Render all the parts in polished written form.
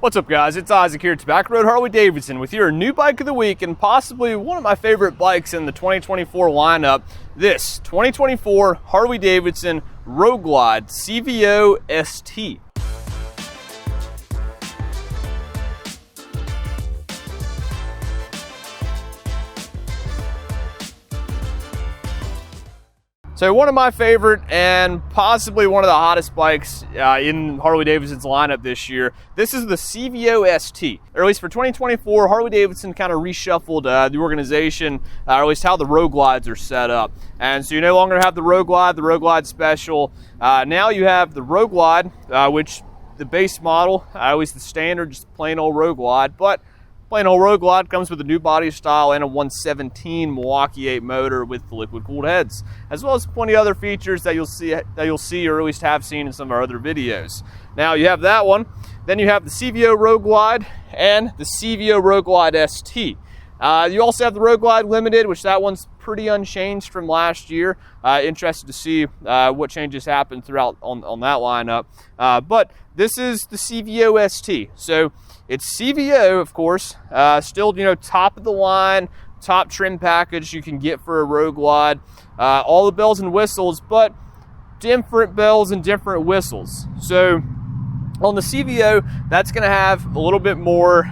What's up, guys? It's Isaac here at Back Road Harley-Davidson with your new bike of the week and possibly one of my favorite bikes in the 2024 lineup, this 2024 Harley-Davidson Road Glide CVO ST. So one of my favorite and possibly one of the hottest bikes in Harley-Davidson's lineup this year. This is the CVO ST. Or at least for 2024, Harley-Davidson kind of reshuffled the organization, or at least how the Road Glides are set up. And so you no longer have the Road Glide Special. Now you have the Road Glide, which the base model, at least the standard, just plain old Road Glide, but plain old Road Glide comes with a new body style and a 117 Milwaukee 8 motor with the liquid cooled heads, as well as plenty of other features that you'll see or at least have seen in some of our other videos. Now you have that one, then you have the CVO Road Glide and the CVO Road Glide ST. You also have the Road Glide Limited, which that one's pretty unchanged from last year. Interested to see what changes happen throughout on that lineup. But this is the CVO ST. So it's CVO, of course, still, top of the line, top trim package you can get for a Road Glide. All the bells and whistles, but different bells and different whistles. So on the CVO, that's going to have a little bit more,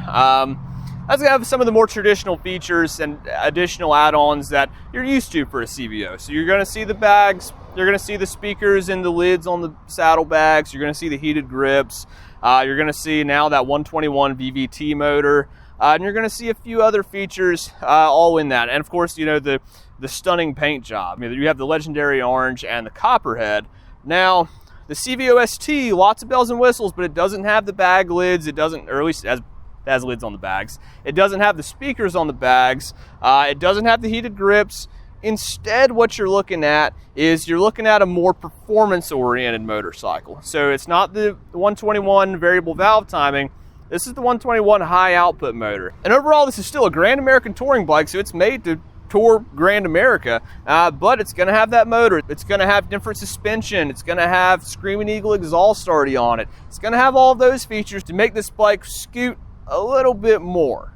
that's going to have some of the more traditional features and additional add-ons that you're used to for a CVO. So you're going to see the bags, you're going to see the speakers and the lids on the saddlebags, you're going to see the heated grips, you're going to see now that 121 VVT motor, and you're going to see a few other features all in that. And of course, the stunning paint job. You have the legendary orange and the copperhead. Now, the CVO ST, lots of bells and whistles, but it doesn't have the bag lids. It doesn't, or at least has lids on the bags. It doesn't have the speakers on the bags. It doesn't have the heated grips. Instead, what you're looking at is a more performance-oriented motorcycle. So it's not the 121 variable valve timing. This is the 121 high output motor. And overall, this is still a Grand American touring bike, so it's made to tour Grand America, but it's going to have that motor. It's going to have different suspension. It's going to have Screamin Eagle exhaust already on it. It's going to have all of those features to make this bike scoot a little bit more.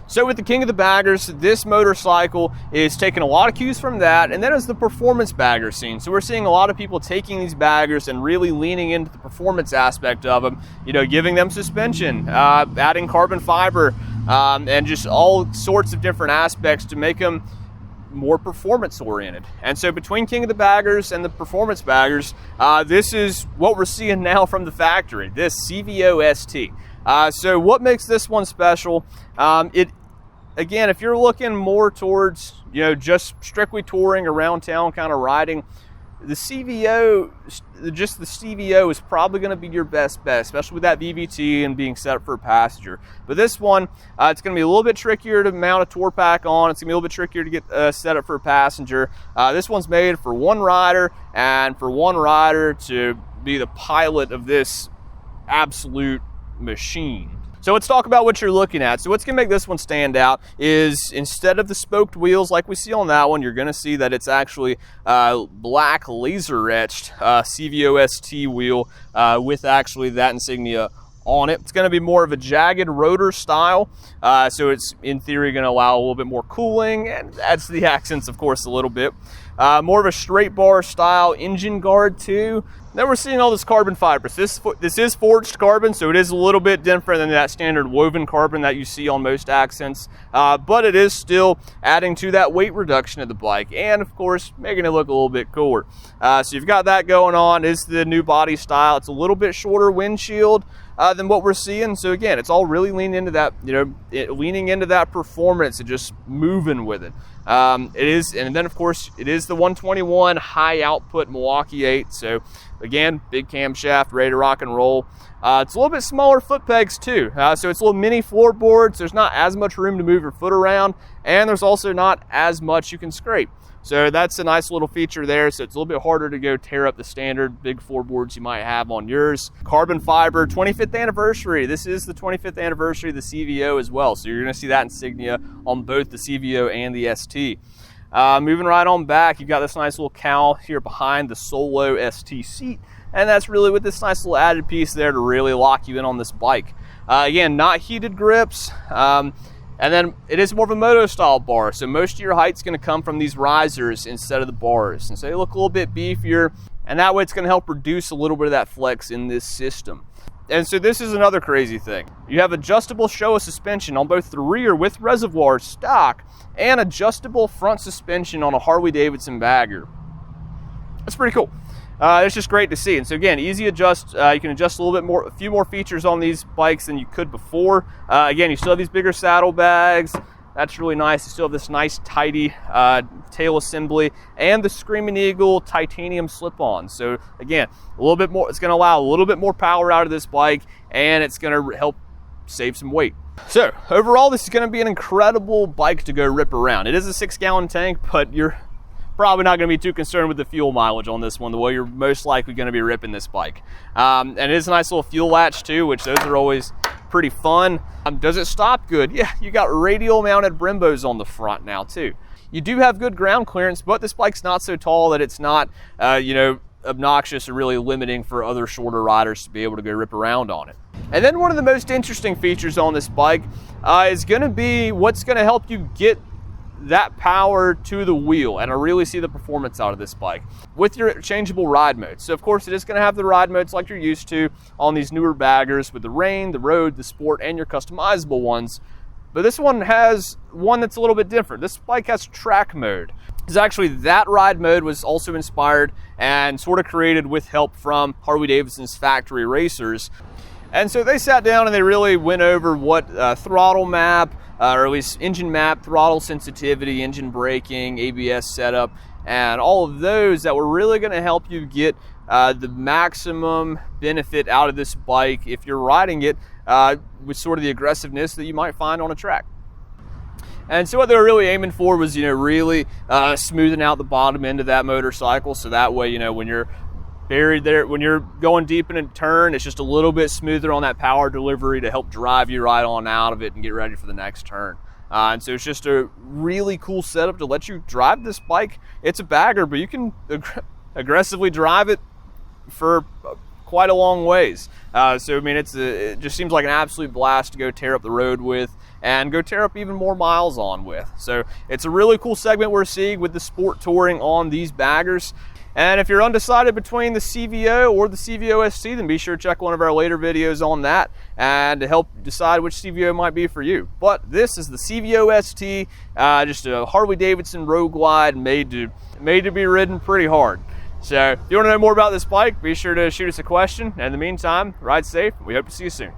So with the king of the baggers, this motorcycle is taking a lot of cues from that, and then is the performance bagger scene. So we're seeing a lot of people taking these baggers and really leaning into the performance aspect of them, giving them suspension, adding carbon fiber, and just all sorts of different aspects to make them more performance oriented. And so between king of the baggers and the performance baggers, this is what we're seeing now from the factory, this CVO ST. So what makes this one special? Again, if you're looking more towards, just strictly touring around town, kind of riding, the CVO is probably going to be your best bet, especially with that VVT and being set up for a passenger. But this one, it's going to be a little bit trickier to mount a tour pack on. It's going to be a little bit trickier to get set up for a passenger. This one's made for one rider, and for one rider to be the pilot of this absolute machine. So let's talk about what you're looking at. So what's going to make this one stand out is instead of the spoked wheels like we see on that one, you're going to see that it's actually black laser etched CVO ST wheel with actually that insignia on it. It's going to be more of a jagged rotor style, so it's in theory going to allow a little bit more cooling and adds to the accents, of course, a little bit. More of a straight bar style engine guard too. Then we're seeing all this carbon fiber. This is forged carbon, so it is a little bit different than that standard woven carbon that you see on most accents, but it is still adding to that weight reduction of the bike, and of course making it look a little bit cooler. So you've got that going on. Is the new body style. It's a little bit shorter windshield than what we're seeing. So again, it's all really leaning into that, leaning into that performance and just moving with it. It is, and then of course it is the 121 high output Milwaukee 8. So again, big camshaft, ready to rock and roll. It's a little bit smaller foot pegs too. So it's a little mini floorboards. There's not as much room to move your foot around, and there's also not as much you can scrape. So that's a nice little feature there. So it's a little bit harder to go tear up the standard big floorboards you might have on yours. Carbon fiber, 25th anniversary. This is the 25th anniversary of the CVO as well. So you're gonna see that insignia on both the CVO and the ST. Moving right on back, you've got this nice little cowl here behind the Solo ST seat. And that's really with this nice little added piece there to really lock you in on this bike. Again, not heated grips. And then it is more of a moto style bar, so most of your height's going to come from these risers instead of the bars, and so they look a little bit beefier, and that way it's going to help reduce a little bit of that flex in this system. And so this is another crazy thing. You have adjustable Showa suspension on both the rear with reservoir stock and adjustable front suspension on a Harley-Davidson Bagger. That's pretty cool. It's just great to see. And so again, easy adjust. You can adjust a little bit more, a few more features on these bikes than you could before. Again, you still have these bigger saddlebags. That's really nice. You still have this nice tidy tail assembly and the Screamin Eagle titanium slip-on. So again, a little bit more, it's gonna allow a little bit more power out of this bike, and it's gonna help save some weight. So overall, this is gonna be an incredible bike to go rip around. It is a 6-gallon tank, but you're probably not going to be too concerned with the fuel mileage on this one, the way you're most likely going to be ripping this bike. And it is a nice little fuel latch too, which those are always pretty fun. Does it stop good? Yeah, you got radial mounted Brembos on the front now too. You do have good ground clearance, but this bike's not so tall that it's not, you know, obnoxious or really limiting for other shorter riders to be able to go rip around on it. And then one of the most interesting features on this bike is going to be what's going to help you get that power to the wheel, and I really see the performance out of this bike with your changeable ride modes. So of course it is going to have the ride modes like you're used to on these newer baggers with the rain, the road, the sport, and your customizable ones. But this one has one that's a little bit different. This bike has track mode. It's actually, that ride mode was also inspired and sort of created with help from Harley-Davidson's factory racers. And so they sat down and they really went over what throttle map, or at least engine map, throttle sensitivity, engine braking, ABS setup, and all of those that were really going to help you get the maximum benefit out of this bike if you're riding it with sort of the aggressiveness that you might find on a track. And so what they were really aiming for was, you know, really smoothing out the bottom end of that motorcycle, so that way, you know, when you're buried there, when you're going deep in a turn, it's just a little bit smoother on that power delivery to help drive you right on out of it and get ready for the next turn. And so it's just a really cool setup to let you drive this bike. It's a bagger, but you can aggressively drive it for quite a long ways. So I mean, it just seems like an absolute blast to go tear up the road with and go tear up even more miles on with. So it's a really cool segment we're seeing with the sport touring on these baggers. And if you're undecided between the CVO or the CVO ST, then be sure to check one of our later videos on that and to help decide which CVO might be for you. But this is the CVO ST, just a Harley-Davidson road glide made to be ridden pretty hard. So if you want to know more about this bike, be sure to shoot us a question. And in the meantime, ride safe. We hope to see you soon.